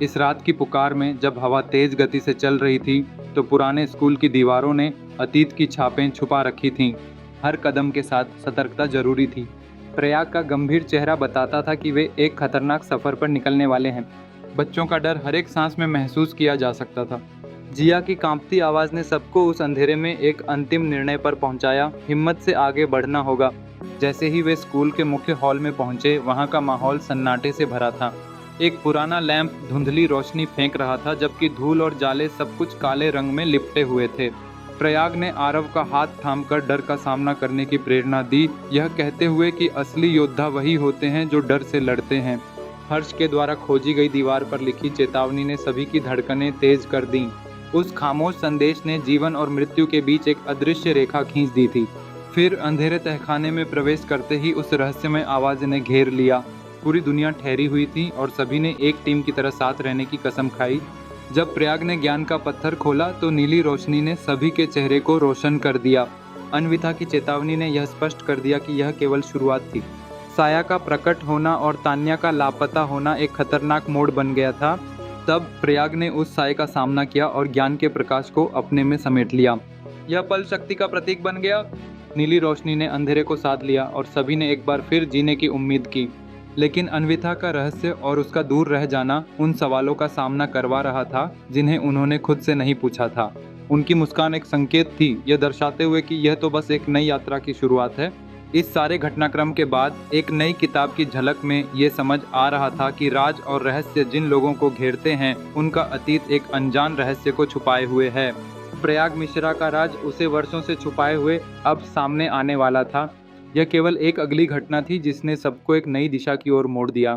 इस रात की पुकार में जब हवा तेज गति से चल रही थी तो पुराने स्कूल की दीवारों ने अतीत की छापें छुपा रखी थीं। हर कदम के साथ सतर्कता जरूरी थी। प्रयाग का गंभीर चेहरा बताता था कि वे एक खतरनाक सफर पर निकलने वाले हैं। बच्चों का डर हर एक सांस में महसूस किया जा सकता था। जिया की कांपती आवाज ने सबको उस अंधेरे में एक अंतिम निर्णय पर पहुंचाया, हिम्मत से आगे बढ़ना होगा। जैसे ही वे स्कूल के मुख्य हॉल में पहुंचे, वहां का माहौल सन्नाटे से भरा था। एक पुराना लैंप धुंधली रोशनी फेंक रहा था, जबकि धूल और जाले सब कुछ काले रंग में लिपटे हुए थे। प्रयाग ने आरव का हाथ थामकर डर का सामना करने की प्रेरणा दी, यह कहते हुए कि असली योद्धा वही होते हैं जो डर से लड़ते हैं। हर्ष के द्वारा खोजी गई दीवार पर लिखी चेतावनी ने सभी की धड़कनें तेज कर दी। उस खामोश संदेश ने जीवन और मृत्यु के बीच एक अदृश्य रेखा खींच दी थी। फिर अंधेरे तहखाने में प्रवेश करते ही उस रहस्यमय आवाज ने घेर लिया। पूरी दुनिया ठहरी हुई थी और सभी ने एक टीम की तरह साथ रहने की कसम खाई। जब प्रयाग ने ज्ञान का पत्थर खोला तो नीली रोशनी ने सभी के चेहरे को रोशन कर दिया। अन्विता की चेतावनी ने यह स्पष्ट कर दिया कि यह केवल शुरुआत थी। साया का प्रकट होना और तान्या का लापता होना एक खतरनाक मोड़ बन गया था। तब प्रयाग ने उस साय का सामना किया और ज्ञान के प्रकाश को अपने में समेट लिया। यह पल शक्ति का प्रतीक बन गया। नीली रोशनी ने अंधेरे को साध लिया और सभी ने एक बार फिर जीने की उम्मीद की। लेकिन अन्विता का रहस्य और उसका दूर रह जाना उन सवालों का सामना करवा रहा था जिन्हें उन्होंने खुद से नहीं पूछा था। उनकी मुस्कान एक संकेत थी, यह दर्शाते हुए कि यह तो बस एक नई यात्रा की शुरुआत है। इस सारे घटनाक्रम के बाद एक नई किताब की झलक में ये समझ आ रहा था कि राज और रहस्य जिन लोगों को घेरते हैं, उनका अतीत एक अनजान रहस्य को छुपाए हुए है। प्रयाग मिश्रा का राज उसे वर्षों से छुपाए हुए अब सामने आने वाला था। यह केवल एक अगली घटना थी जिसने सबको एक नई दिशा की ओर मोड़ दिया।